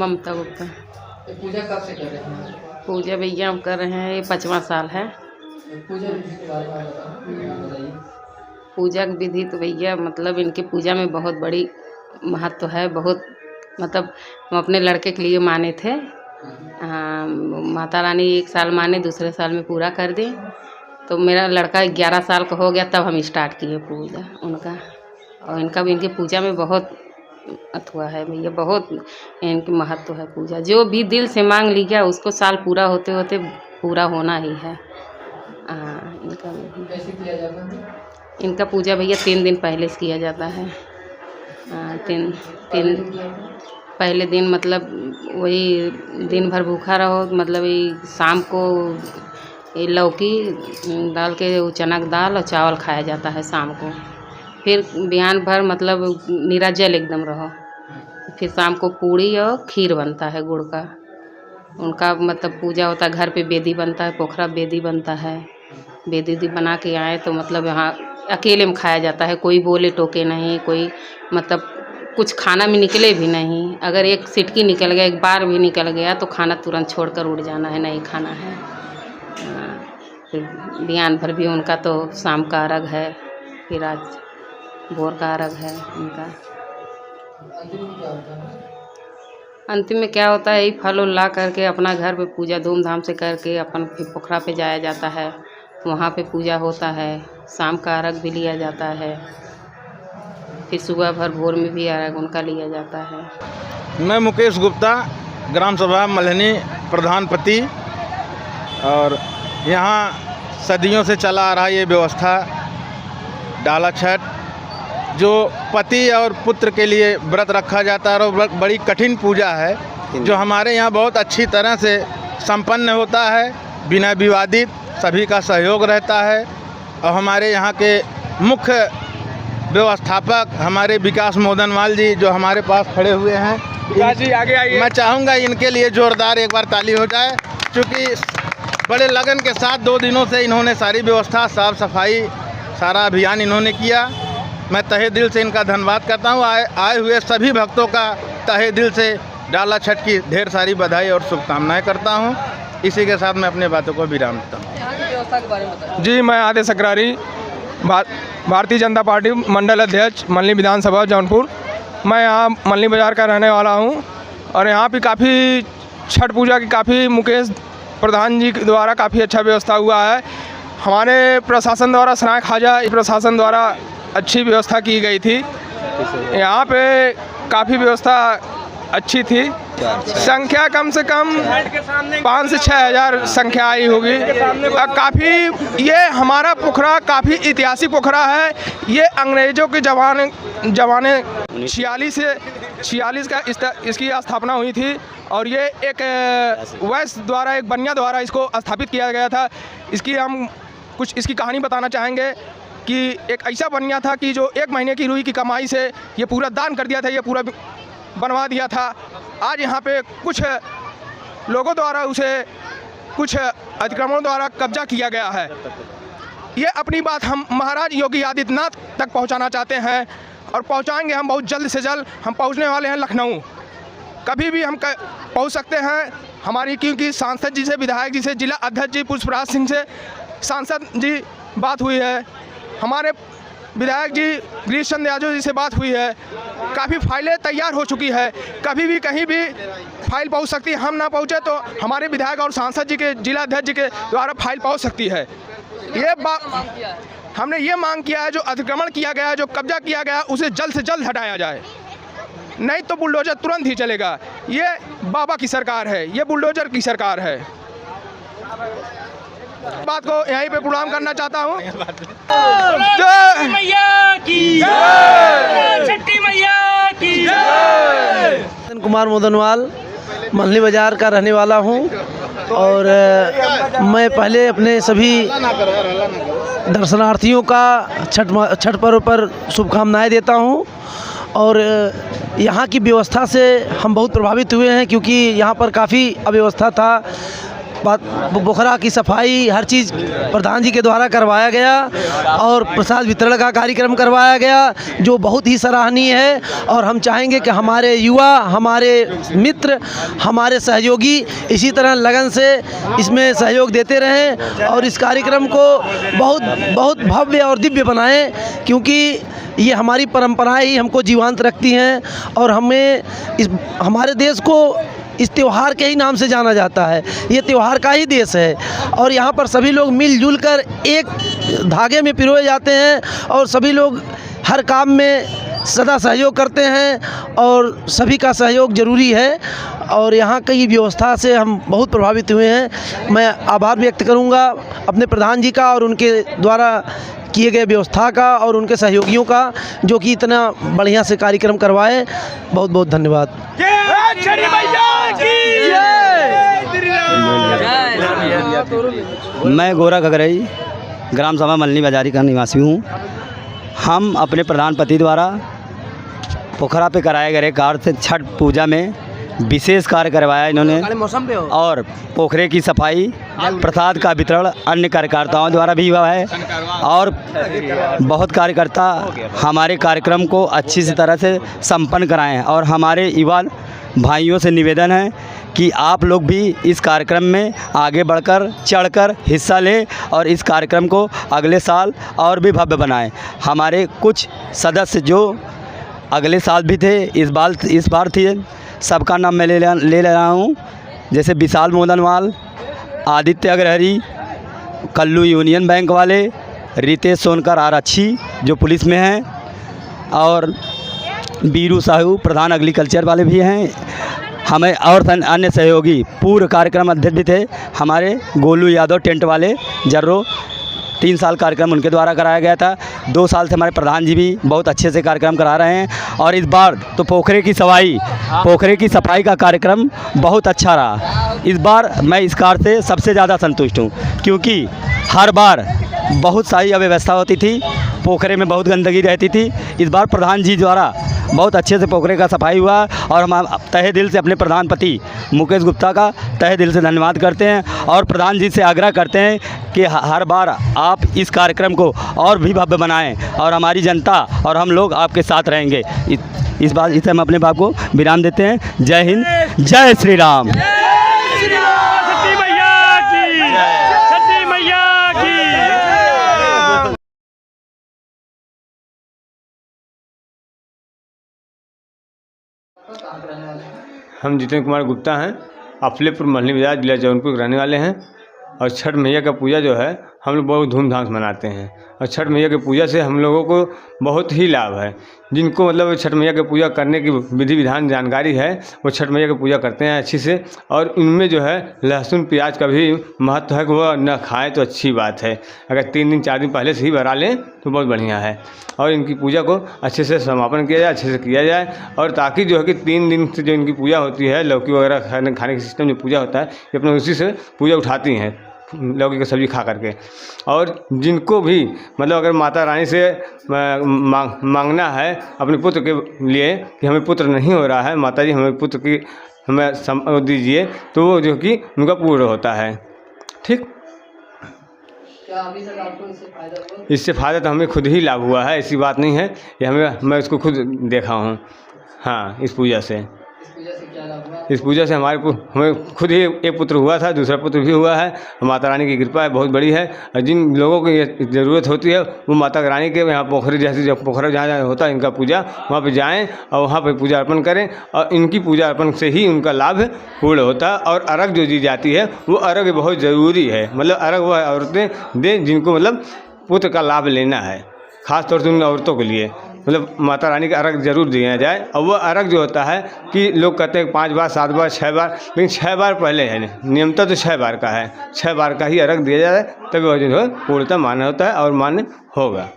ममता गुप्ता। तो पूजा कब से कर रहे हैं? पूजा भैया हम कर रहे हैं, ये 5वां साल है। पूजा विधि के बारे में बताइए। पूजा की विधि तो भैया मतलब इनकी पूजा में बहुत बड़ी महत्व है। बहुत मतलब हम अपने लड़के के लिए माने थे। हाँ, माता रानी 1 साल माने, दूसरे साल में पूरा कर दी। तो मेरा लड़का 11 साल का हो गया तब हम स्टार्ट किए पूजा उनका। और इनका भी इनकी पूजा में बहुत अथुआ है भैया, बहुत इनकी महत्व है। पूजा जो भी दिल से मांग लिया उसको साल पूरा होते होते पूरा होना ही है। हाँ, इनका भी कैसे किया जाता है? इनका पूजा भैया 3 दिन पहले से किया जाता है। हाँ, तीन पहले दिन मतलब वही दिन भर भूखा रहो, मतलब ये शाम को ये लौकी डाल के वो चना की दाल और चावल खाया जाता है शाम को। फिर बिहान भर मतलब निराजल एकदम रहो। फिर शाम को पूड़ी और खीर बनता है गुड़ का। उनका मतलब पूजा होता है, घर पे बेदी बनता है, पोखरा बेदी बनता है। बेदी बना के आए तो मतलब यहाँ अकेले में खाया जाता है, कोई बोले टोके नहीं, कोई मतलब कुछ खाना में निकले भी नहीं। अगर एक सिटकी निकल गया, एक बार भी निकल गया तो खाना तुरंत छोड़कर उड़ जाना है, नहीं खाना है। फिर बिहान भर भी उनका तो शाम का अर्घ है, फिर आज भोर का अर्घ है उनका। अंतिम में क्या होता है, यही फल उल ला करके अपना घर पे पूजा धूमधाम से करके अपन फिर पोखरा पे जाया जाता है, वहाँ पे पूजा होता है। शाम का अर्घ भी लिया जाता है, फिर सुबह भर भोर में भी अर्घ उनका लिया जाता है। मैं मुकेश गुप्ता, ग्राम सभा मल्हनी प्रधान पति। और यहाँ सदियों से चला आ रहा ये व्यवस्था डाला छठ, जो पति और पुत्र के लिए व्रत रखा जाता है और बड़ी कठिन पूजा है, जो हमारे यहाँ बहुत अच्छी तरह से संपन्न होता है, बिना विवादित, सभी का सहयोग रहता है। और हमारे यहाँ के मुख्य व्यवस्थापक हमारे विकास मोदनवाल जी जो हमारे पास खड़े हुए हैं, विकास जी आगे आइए। मैं चाहूँगा इनके लिए जोरदार एक बार ताली हो जाए, क्योंकि बड़े लगन के साथ 2 दिनों से इन्होंने सारी व्यवस्था, साफ सफाई, सारा अभियान इन्होंने किया। मैं तहे दिल से इनका धन्यवाद करता हूँ। आए हुए सभी भक्तों का तहे दिल से डाला छठ की ढेर सारी बधाई और शुभकामनाएं करता हूँ। इसी के साथ मैं अपने बातों को विराम देता हूँ। यहाँ की व्यवस्था के बारे में बताइए। जी, मैं आदेश अग्रारी, भारतीय जनता पार्टी मंडल अध्यक्ष मल्हनी विधानसभा जौनपुर। मैं यहाँ मल्हनी बाज़ार का रहने वाला हूँ और यहाँ पे काफ़ी छठ पूजा की काफ़ी मुकेश प्रधान जी के द्वारा काफ़ी अच्छा व्यवस्था हुआ है। हमारे प्रशासन द्वारा, सराय ख्वाजा प्रशासन द्वारा अच्छी व्यवस्था की गई थी। यहाँ पे काफ़ी व्यवस्था अच्छी थी। संख्या कम से कम 5 से 6 हज़ार संख्या आई होगी। काफ़ी ये हमारा पोखरा काफ़ी ऐतिहासिक पोखरा है। ये अंग्रेज़ों के ज़माने 46 का इसकी स्थापना हुई थी और ये एक वैश्य द्वारा, एक बनिया द्वारा इसको स्थापित किया गया था। इसकी हम कुछ इसकी कहानी बताना चाहेंगे कि एक ऐसा बनिया था कि जो 1 महीने की रुई की कमाई से ये पूरा दान कर दिया था, ये पूरा बनवा दिया था। आज यहाँ पे कुछ लोगों द्वारा उसे कुछ अतिक्रमणों द्वारा कब्जा किया गया है। ये अपनी बात हम महाराज योगी आदित्यनाथ तक पहुँचाना चाहते हैं और पहुँचाएंगे हम बहुत जल्द से जल्द। हम पहुँचने वाले हैं लखनऊ, कभी भी हम पहुँच सकते हैं। हमारी क्योंकि सांसद जी से, विधायक जी से, जिला अध्यक्ष जी पुष्पराज सिंह से, सांसद जी बात हुई है, हमारे विधायक जी गिरीश चंद्र यादव जी से बात हुई है। काफ़ी फाइलें तैयार हो चुकी है, कभी भी कहीं भी फाइल पहुंच सकती है। हम ना पहुंचे तो हमारे विधायक और सांसद जी के, जिला अध्यक्ष जी के द्वारा फाइल पहुंच सकती है। हमने ये मांग किया है, जो अतिक्रमण किया गया है, जो कब्जा किया गया है, उसे जल्द से जल्द हटाया जाए, नहीं तो बुलडोजर तुरंत ही चलेगा। ये बाबा की सरकार है, ये बुलडोजर की सरकार है। बात को यहीं पे प्रणाम करना चाहता हूँ। जय मैया की जय, छठी मैया की जय। कुमार मोदनवाल, मल्हनी बाज़ार का रहने वाला हूँ और मैं पहले अपने सभी दर्शनार्थियों का छठ पर्व पर शुभकामनाएं देता हूँ। और यहाँ की व्यवस्था से हम बहुत प्रभावित हुए हैं, क्योंकि यहाँ पर काफ़ी अव्यवस्था था। पोखरा की सफाई हर चीज़ प्रधान जी के द्वारा करवाया गया और प्रसाद वितरण का कार्यक्रम करवाया गया, जो बहुत ही सराहनीय है। और हम चाहेंगे कि हमारे युवा, हमारे मित्र, हमारे सहयोगी इसी तरह लगन से इसमें सहयोग देते रहें और इस कार्यक्रम को बहुत बहुत भव्य और दिव्य बनाएं, क्योंकि ये हमारी परंपराएं ही हमको जीवंत रखती हैं और हमारे देश को इस त्यौहार के ही नाम से जाना जाता है। ये त्यौहार का ही देश है और यहाँ पर सभी लोग मिलजुल कर एक धागे में पिरोए जाते हैं और सभी लोग हर काम में सदा सहयोग करते हैं और सभी का सहयोग ज़रूरी है। और यहाँ की व्यवस्था से हम बहुत प्रभावित हुए हैं। मैं आभार व्यक्त करूँगा अपने प्रधान जी का और उनके द्वारा किए गए व्यवस्था का और उनके सहयोगियों का, जो कि इतना बढ़िया से कार्यक्रम करवाए। बहुत बहुत धन्यवाद। मैं गोरा घगरई ग्राम सभा मल्हनी बाजारी का निवासी हूँ। हम अपने प्रधान पति द्वारा पोखरा पे कराए गए कार्य से छठ पूजा में विशेष कार्य करवाया इन्होंने और पोखरे की सफाई, प्रसाद का वितरण अन्य कार्यकर्ताओं द्वारा भी हुआ है और बहुत कार्यकर्ता हमारे कार्यक्रम को अच्छी सी तरह से संपन्न कराएं हैं। और हमारे युवा भाइयों से निवेदन है कि आप लोग भी इस कार्यक्रम में आगे बढ़कर चढ़कर हिस्सा लें और इस कार्यक्रम को अगले साल और भी भव्य बनाएं। हमारे कुछ सदस्य जो अगले साल भी थे, इस बार थे, सबका नाम मैं ले रहा हूँ, जैसे विशाल मोदनवाल, आदित्य अग्रहरी, कल्लू यूनियन बैंक वाले, रितेश सोनकर आरक्षी जो पुलिस में हैं और बीरू साहू प्रधान एग्रीकल्चर वाले भी हैं। हमें और अन्य सहयोगी पूर्व कार्यक्रम अध्यक्ष भी थे हमारे गोलू यादव टेंट वाले जर्रो। 3 साल कार्यक्रम उनके द्वारा कराया गया था। 2 साल से हमारे प्रधान जी भी बहुत अच्छे से कार्यक्रम करा रहे हैं और इस बार तो पोखरे की सफाई का कार्यक्रम बहुत अच्छा रहा। इस बार मैं इस कार्य से सबसे ज़्यादा संतुष्ट हूँ, क्योंकि हर बार बहुत सारी अव्यवस्था होती थी, पोखरे में बहुत गंदगी रहती थी। इस बार प्रधान जी द्वारा बहुत अच्छे से पोखरे का सफाई हुआ और हम तहे दिल से अपने प्रधानपति मुकेश गुप्ता का तहे दिल से धन्यवाद करते हैं और प्रधान जी से आग्रह करते हैं कि हर बार आप इस कार्यक्रम को और भी भव्य बनाएं और हमारी जनता और हम लोग आपके साथ रहेंगे। इस बात इसे हम अपने बाप को विराम देते हैं। जय हिंद, जय श्री राम। हम जितेंद्र कुमार गुप्ता हैं, अफलेपुर मल्हनी बाजार जिला जौनपुर के रहने वाले हैं। और छठ मैया का पूजा जो है हम लोग बहुत धूमधाम से मनाते हैं और छठ मैया की पूजा से हम लोगों को बहुत ही लाभ है। जिनको मतलब छठ मैया की पूजा करने की विधि विधान जानकारी है वो छठ मैया की पूजा करते हैं अच्छी से। और इनमें जो है लहसुन प्याज का भी महत्व है कि वह न खाएं तो अच्छी बात है। अगर 3 दिन 4 दिन पहले से ही बना लें तो बहुत बढ़िया है और इनकी पूजा को अच्छे से समापन किया जाए, अच्छे से किया जाए। और ताकि जो है कि 3 दिन से जो इनकी पूजा होती है, लौकी वगैरह खाने के सिस्टम जो पूजा होता है, ये अपने उसी से पूजा उठाती हैं लौकी की सब्ज़ी खा करके। और जिनको भी मतलब अगर माता रानी से मांगना है अपने पुत्र के लिए कि हमें पुत्र नहीं हो रहा है, माता जी हमें पुत्र की हमें दीजिए, तो वो जो कि उनका पूर्ण होता है। ठीक, क्या अभी तक आपको इससे फ़ायदा हुआ? इससे फ़ायदा तो हमें खुद ही लाभ हुआ है, ऐसी बात नहीं है। ये मैं इसको खुद देखा हूँ। हाँ, इस पूजा से क्या लाभ हुआ? इस पूजा से हमें खुद ही एक पुत्र हुआ था, दूसरा पुत्र भी हुआ है। माता रानी की कृपा है, बहुत बड़ी है। और जिन लोगों को ये ज़रूरत होती है वो माता रानी के यहाँ पोखरे जैसे जब पोखरा जहाँ होता है इनका पूजा, वहाँ पे जाएं और वहाँ पे पूजा अर्पण करें और इनकी पूजा अर्पण से ही उनका लाभ पूर्ण होता है। और अर्घ जो दी जाती है वो अर्घ बहुत ज़रूरी है। मतलब अर्घ वह औरतें दें जिनको मतलब पुत्र का लाभ लेना है, ख़ास तौर से उन औरतों के लिए मतलब माता रानी का अर्घ जरूर दिया जाए। और वह अर्घ जो होता है कि लोग कहते हैं 5 बार 7 बार 6 बार, लेकिन 6 बार पहले है नियमता तो 6 बार का है। 6 बार का ही अर्घ दिया जाए तभी वह जो है पूर्णतः मान्य होता है और मान्य होगा।